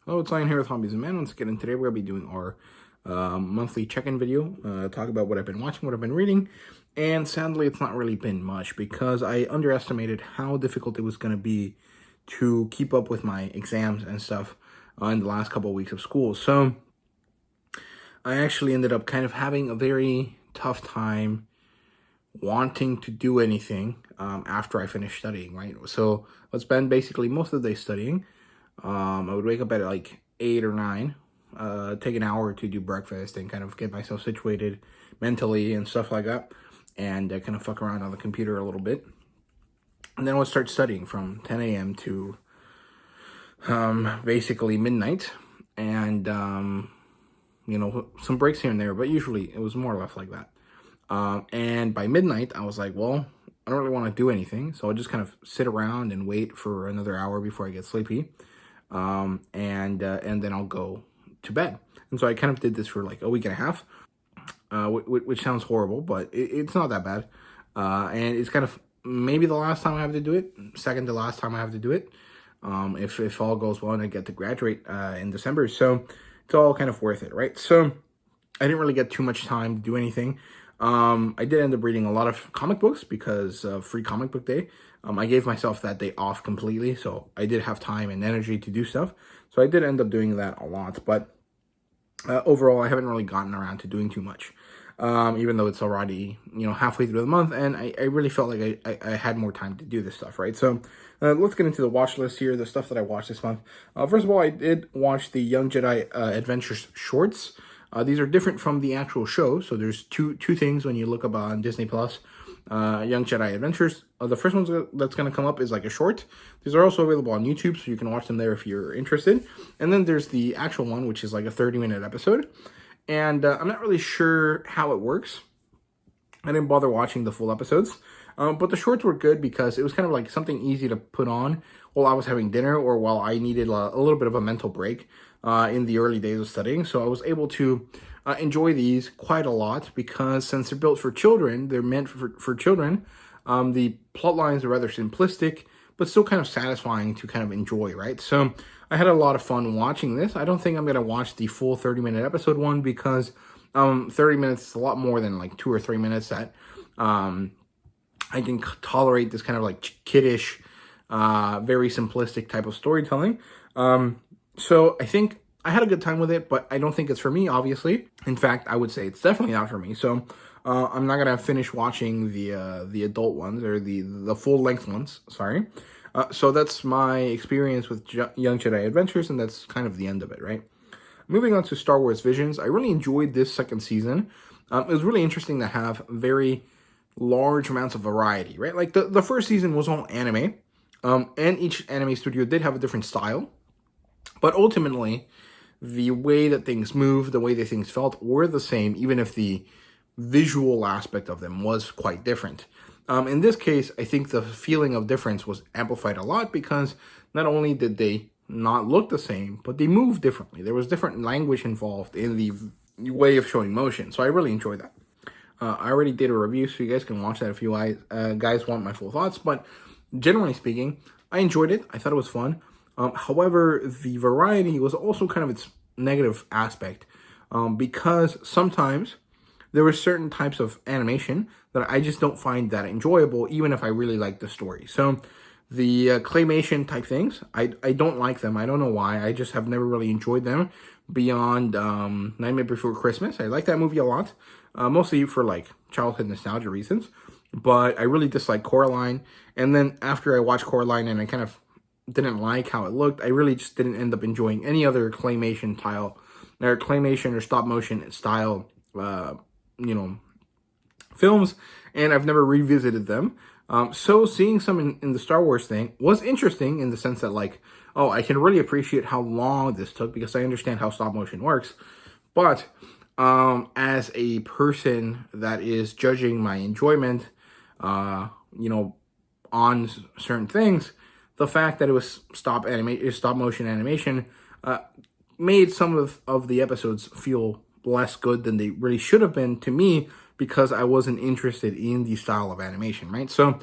Hello, it's Lion here with HobbiesofaMan. Once again, and today we're going to be doing our monthly check-in video, talk about what I've been watching, what I've been reading, and sadly it's not really been much because I underestimated how difficult it was going to be to keep up with my exams and stuff in the last couple of weeks of school. So I actually ended up kind of having a very tough time wanting to do anything after I finished studying, right? So I spend basically most of the day studying. I would wake up at like 8 or 9, take an hour to do breakfast and kind of get myself situated mentally and stuff like that, and kind of fuck around on the computer a little bit. And then I would start studying from 10 a.m. to basically midnight, and some breaks here and there, but usually it was more or less like that. And by midnight, I was like, well, I don't really want to do anything, so I'll just kind of sit around and wait for another hour before I get sleepy. And then I'll go to bed. And so I kind of did this for like a week and a half, which sounds horrible, but it's not that bad. And it's kind of maybe the last time I have to do it, second to last time I have to do it, if all goes well and I get to graduate in December. So it's all kind of worth it, right? So I didn't really get too much time to do anything. I did end up reading a lot of comic books because of Free Comic Book Day. I gave myself that day off completely, so I did have time and energy to do stuff. So I did end up doing that a lot, but overall, I haven't really gotten around to doing too much, even though it's already, halfway through the month, and I really felt like I had more time to do this stuff, right? So let's get into the watch list here, the stuff that I watched this month. First of all, I did watch the Young Jedi Adventures shorts. These are different from the actual show, so there's two things when you look up on Disney Plus. Young Jedi Adventures. The first one that's going to come up is like a short. These are also available on YouTube, so you can watch them there if you're interested. And then there's the actual one, which is like a 30-minute episode. And I'm not really sure how it works. I didn't bother watching the full episodes. But the shorts were good because it was kind of like something easy to put on while I was having dinner or while I needed a little bit of a mental break in the early days of studying. So I was able to enjoy these quite a lot because since they're built for children, they're meant for children. The plot lines are rather simplistic, but still kind of satisfying to kind of enjoy, right? So I had a lot of fun watching this. I don't think I'm going to watch the full 30-minute episode one because 30 minutes is a lot more than like 2 or 3 minutes that I can tolerate this kind of like kiddish, very simplistic type of storytelling. So I think I had a good time with it, but I don't think it's for me, obviously. In fact, I would say it's definitely not for me. So I'm not gonna finish watching the adult ones or the full length ones. Sorry. So that's my experience with Young Jedi Adventures, and that's kind of the end of it, right? Moving on to Star Wars Visions, I really enjoyed this second season. It was really interesting to have very large amounts of variety, right? Like the first season was all anime, and each anime studio did have a different style, but ultimately the way that things moved, the way that things felt were the same, even if the visual aspect of them was quite different. In this case, I think the feeling of difference was amplified a lot because not only did they not look the same, but they moved differently. There was different language involved in the way of showing motion, so I really enjoyed that. I already did a review, so you guys can watch that if you guys want my full thoughts. But generally speaking, I enjoyed it. I thought it was fun. However, the variety was also kind of its negative aspect because sometimes there were certain types of animation that I just don't find that enjoyable, even if I really like the story. So the claymation type things, I don't like them. I don't know why. I just have never really enjoyed them beyond Nightmare Before Christmas. I like that movie a lot. Mostly for like childhood nostalgia reasons, but I really dislike Coraline. And then after I watched Coraline and I kind of didn't like how it looked, I really just didn't end up enjoying any other claymation or stop motion style, films, and I've never revisited them. So seeing some in the Star Wars thing was interesting in the sense that like, oh, I can really appreciate how long this took because I understand how stop motion works, but as a person that is judging my enjoyment, on certain things, the fact that it was stop motion animation, made some of the episodes feel less good than they really should have been to me because I wasn't interested in the style of animation, right? So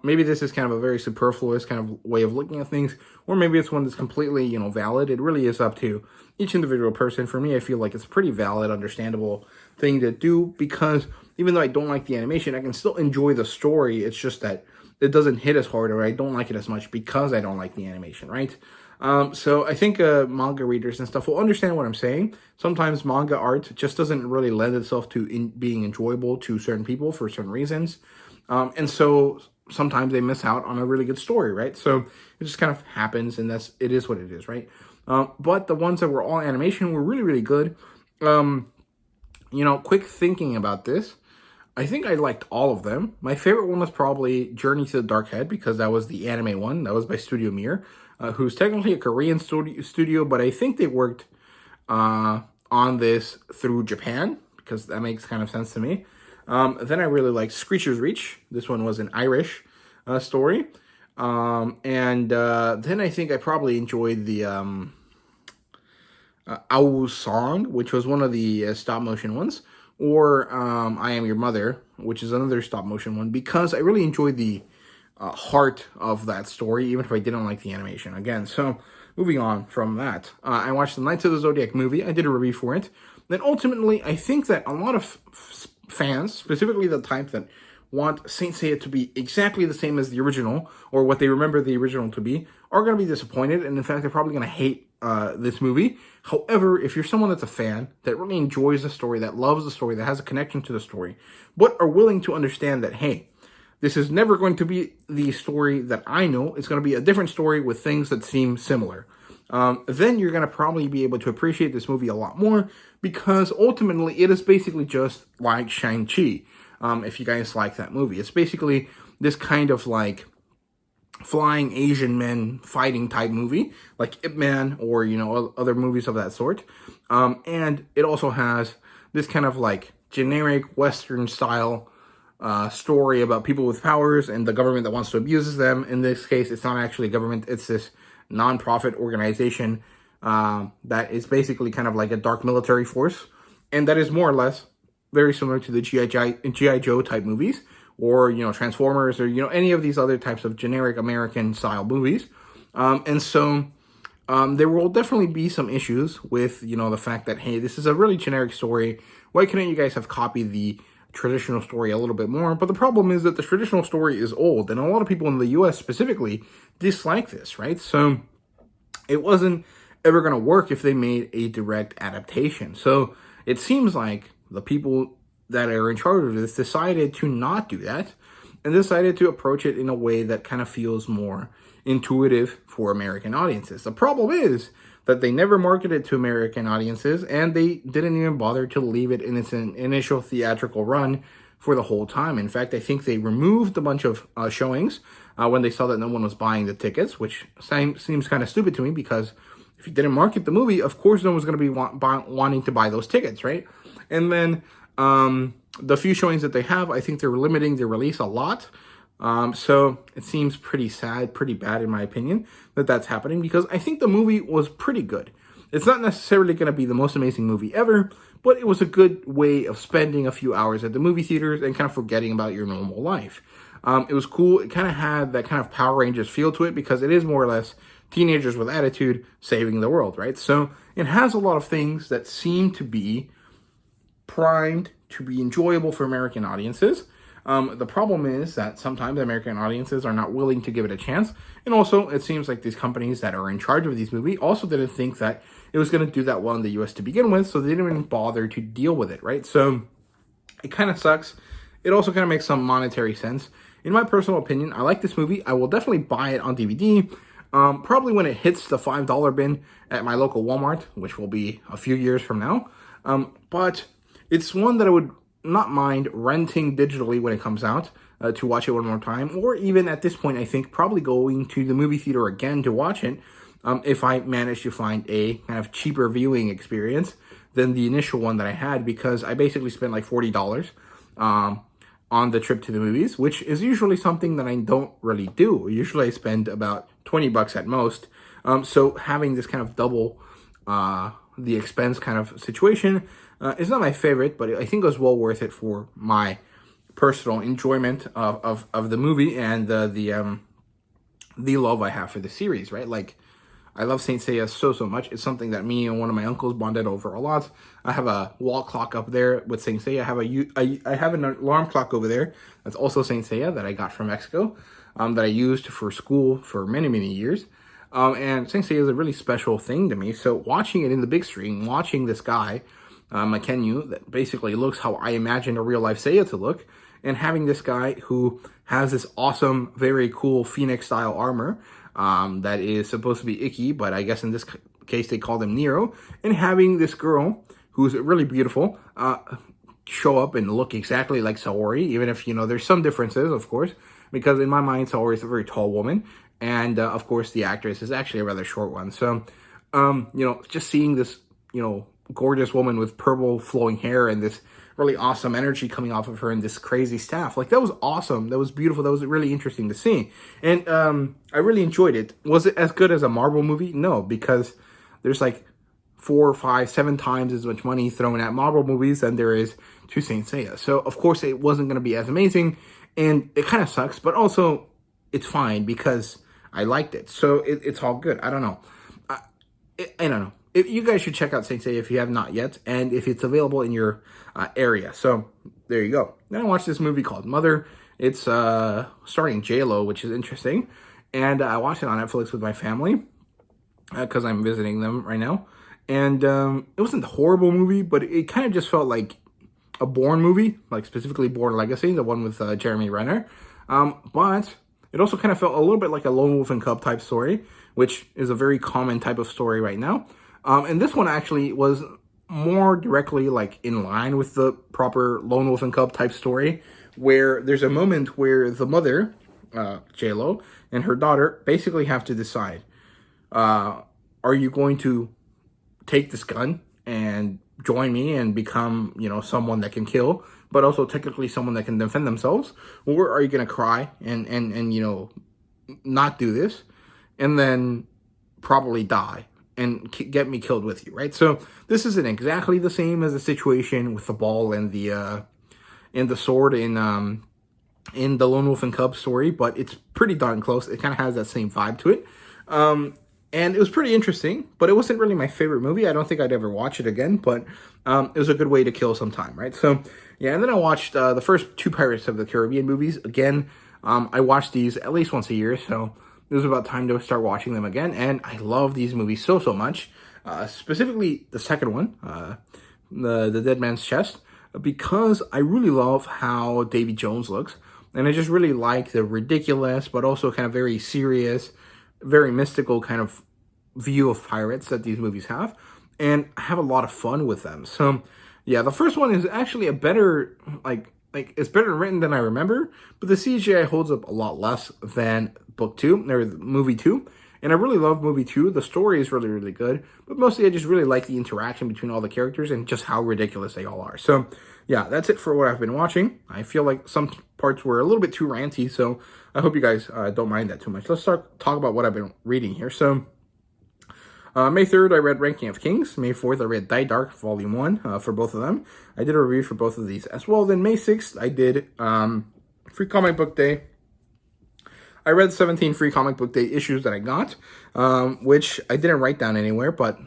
Maybe this is kind of a very superfluous kind of way of looking at things, or maybe it's one that's completely, valid. It really is up to each individual person. For me, I feel like it's a pretty valid, understandable thing to do, because even though I don't like the animation, I can still enjoy the story. It's just that it doesn't hit as hard, or I don't like it as much because I don't like the animation, right? So I think manga readers and stuff will understand what I'm saying. Sometimes manga art just doesn't really lend itself to being enjoyable to certain people for certain reasons. And so sometimes they miss out on a really good story, right? So it just kind of happens, and it is what it is, right? But the ones that were all animation were really, really good. Quick thinking about this, I think I liked all of them. My favorite one was probably Journey to the Dark Head, because that was the anime one. That was by Studio Mir, who's technically a Korean studio, but I think they worked on this through Japan, because that makes kind of sense to me. Then I really liked Screecher's Reach. This one was an Irish story. Then I think I probably enjoyed the Owl's Song, which was one of the stop motion ones, or I Am Your Mother, which is another stop motion one, because I really enjoyed the heart of that story, even if I didn't like the animation. Again, so moving on from that, I watched the Knights of the Zodiac movie. I did a review for it. Then ultimately, I think that a lot of fans, specifically the type that want Saint Seiya to be exactly the same as the original, or what they remember the original to be, are going to be disappointed, and in fact, they're probably going to hate this movie. However, if you're someone that's a fan, that really enjoys the story, that loves the story, that has a connection to the story, but are willing to understand that, hey, this is never going to be the story that I know, it's going to be a different story with things that seem similar, then you're going to probably be able to appreciate this movie a lot more, because ultimately it is basically just like Shang-Chi. If you guys like that movie, it's basically this kind of like flying Asian men fighting type movie, like Ip Man, or other movies of that sort. And it also has this kind of like generic Western style story about people with powers and the government that wants to abuse them. In this case, it's not actually government; it's this non-profit organization that is basically kind of like a dark military force, and that is more or less very similar to the G.I. Joe type movies, or, Transformers, or, any of these other types of generic American style movies. And so there will definitely be some issues with, the fact that, hey, this is a really generic story. Why couldn't you guys have copied the traditional story a little bit more? But the problem is that the traditional story is old, and a lot of people in the US specifically dislike this, right? So it wasn't ever going to work if they made a direct adaptation. So it seems like the people that are in charge of this decided to not do that, and decided to approach it in a way that kind of feels more intuitive for American audiences. The problem is that they never marketed to American audiences, and they didn't even bother to leave it in its initial theatrical run for the whole time. In fact, I think they removed a bunch of showings when they saw that no one was buying the tickets, which seems kind of stupid to me, because if you didn't market the movie, of course no one's going to be wanting to buy those tickets, right? And then the few showings that they have, I think they're limiting their release a lot. So it seems pretty sad, pretty bad in my opinion, that that's happening, because I think the movie was pretty good. It's not necessarily going to be the most amazing movie ever, but it was a good way of spending a few hours at the movie theaters and kind of forgetting about your normal life. It was cool. It kind of had that kind of Power Rangers feel to it, because it is more or less teenagers with attitude saving the world, right? So it has a lot of things that seem to be primed to be enjoyable for American audiences. The problem is that sometimes American audiences are not willing to give it a chance. And also, it seems like these companies that are in charge of these movies also didn't think that it was going to do that well in the US to begin with, so they didn't even bother to deal with it, right? So it kind of sucks. It also kind of makes some monetary sense. In my personal opinion, I like this movie. I will definitely buy it on DVD, probably when it hits the $5 bin at my local Walmart, which will be a few years from now. But it's one that I would not mind renting digitally when it comes out to watch it one more time, or even at this point, I think probably going to the movie theater again to watch it if I manage to find a kind of cheaper viewing experience than the initial one that I had, because I basically spent like $40 on the trip to the movies, which is usually something that I don't really do. Usually I spend about $20 at most. So having this kind of double the expense kind of situation is not my favorite, but I think it was well worth it for my personal enjoyment of the movie and the love I have for the series, right? Like, I love Saint Seiya so much. It's something that me and one of my uncles bonded over a lot. I have a wall clock up there with Saint Seiya. I have an alarm clock over there that's also Saint Seiya that I got from Mexico, that I used for school for many years. And Saint Seiya is a really special thing to me. So watching it in the big screen, watching this guy, Makenyu, that basically looks how I imagine a real life Seiya to look, and having this guy who has this awesome, very cool Phoenix style armor, that is supposed to be Ikki, but I guess in this case they called him Nero, and having this girl who's really beautiful show up and look exactly like Saori, even if, there's some differences, of course, because in my mind Saori is a very tall woman, and of course the actress is actually a rather short one. So, just seeing this, gorgeous woman with purple flowing hair and this really awesome energy coming off of her and this crazy staff, like, that was awesome. That was beautiful. That was really interesting to see. And I really enjoyed it. Was it as good as a Marvel movie? No, because there's like 4, 5, 7 times as much money thrown at Marvel movies than there is to Saint Seiya. So, of course, it wasn't going to be as amazing, and it kind of sucks, but also it's fine because I liked it. So it's all good. I don't know. I don't know. You guys should check out Saint Seiya if you have not yet, and if it's available in your area. So there you go. Then I watched this movie called Mother. It's starring J-Lo, which is interesting, and I watched it on Netflix with my family because I'm visiting them right now. And it wasn't a horrible movie, but it kind of just felt like a Bourne movie, like specifically Bourne Legacy, the one with Jeremy Renner. But it also kind of felt a little bit like a Lone Wolf and Cub type story, which is a very common type of story right now. And this one actually was more directly like in line with the proper Lone Wolf and Cub type story, where there's a moment where the mother, J-Lo, and her daughter basically have to decide, are you going to take this gun and join me and become, someone that can kill, but also technically someone that can defend themselves, or are you going to cry and not do this, and then probably die and get me killed with you, right? So this isn't exactly the same as the situation with the ball and the sword in the Lone Wolf and Cub story, but it's pretty darn close. It kind of has that same vibe to it. And it was pretty interesting, but it wasn't really my favorite movie. I don't think I'd ever watch it again, but it was a good way to kill some time, right? So, yeah, and then I watched the first 2 Pirates of the Caribbean movies. Again, I watch these at least once a year, so it was about time to start watching them again, and I love these movies so much, specifically the second one, the Dead Man's Chest, because I really love how Davy Jones looks, and I just really like the ridiculous, but also kind of very serious, very mystical kind of view of pirates that these movies have, and I have a lot of fun with them. So, yeah, the first one is actually a better, like it's better written than I remember, but the CGI holds up a lot less than book 2, or movie 2, and I really love movie 2. The story is really good, but mostly I just really like the interaction between all the characters and just how ridiculous they all are. So, yeah, that's it for what I've been watching. I feel like some parts were a little bit too ranty, so I hope you guys don't mind that too much. Let's talk about what I've been reading here. So, May 3rd, I read Ranking of Kings. May 4th, I read Die Dark, Volume 1, for both of them. I did a review for both of these as well. Then May 6th, I did Free Comic Book Day. I read 17 Free Comic Book Day issues that I got, which I didn't write down anywhere, but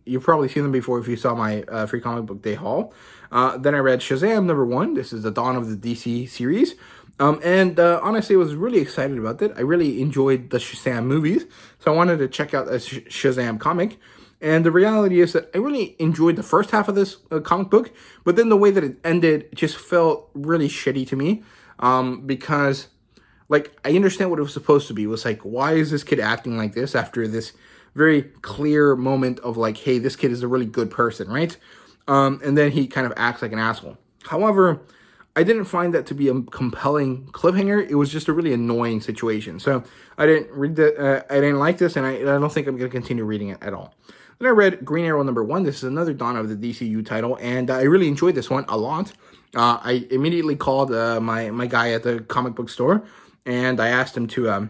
you've probably seen them before if you saw my Free Comic Book Day haul. Then I read Shazam #1. This is the Dawn of the DC series. And honestly, I was really excited about that. I really enjoyed the Shazam movies, so I wanted to check out a Shazam comic. And the reality is that I really enjoyed the first half of this comic book, but then the way that it ended just felt really shitty to me, because, like, I understand what it was supposed to be. It was like, why is this kid acting like this after this very clear moment of, like, hey, this kid is a really good person, right? And then he kind of acts like an asshole. However, I didn't find that to be a compelling cliffhanger. It was just a really annoying situation. So I didn't read I didn't like this, and I don't think I'm going to continue reading it at all. Then I read Green Arrow #1. This is another Dawn of the DCU title, and I really enjoyed this one a lot. I immediately called my guy at the comic book store, and I asked him to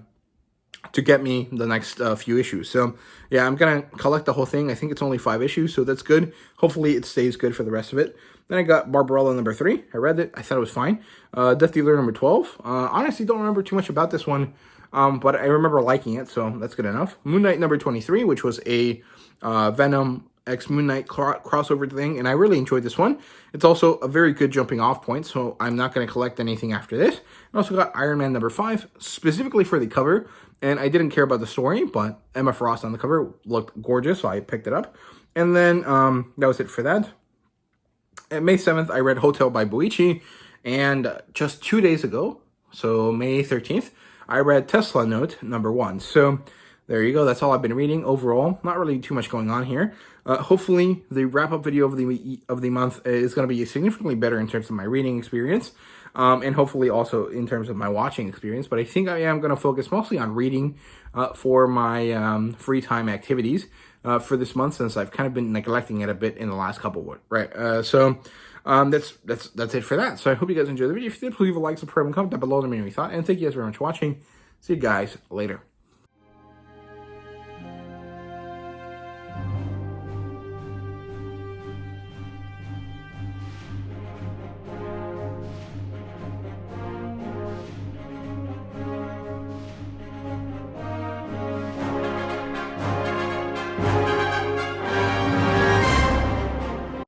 to get me the next few issues. So yeah, I'm gonna collect the whole thing. I think it's only 5 issues, so that's good. Hopefully it stays good for the rest of it. Then I got Barbarella number 3. I read it. I thought it was fine. Death Dealer number 12. Honestly, don't remember too much about this one, but I remember liking it, so that's good enough. Moon Knight number 23, which was a Venom X Moon Knight crossover thing, and I really enjoyed this one. It's also a very good jumping off point, so I'm not going to collect anything after this. I also got Iron Man number 5, specifically for the cover, and I didn't care about the story, but Emma Frost on the cover looked gorgeous, so I picked it up. And then that was it for that. And May 7th, I read Hotel by Boichi, and just 2 days ago, so May 13th, I read Tesla Note number 1. So there you go. That's all I've been reading overall. Not really too much going on here. Hopefully, the wrap-up video of the month is going to be significantly better in terms of my reading experience, and hopefully also in terms of my watching experience. But I think I am going to focus mostly on reading for my free time activities for this month, since I've kind of been neglecting it a bit in the last couple of right. So that's it for that. So I hope you guys enjoyed the video. If you did, please leave a like, subscribe, and comment down below. Let me know your thought. And thank you guys very much for watching. See you guys later.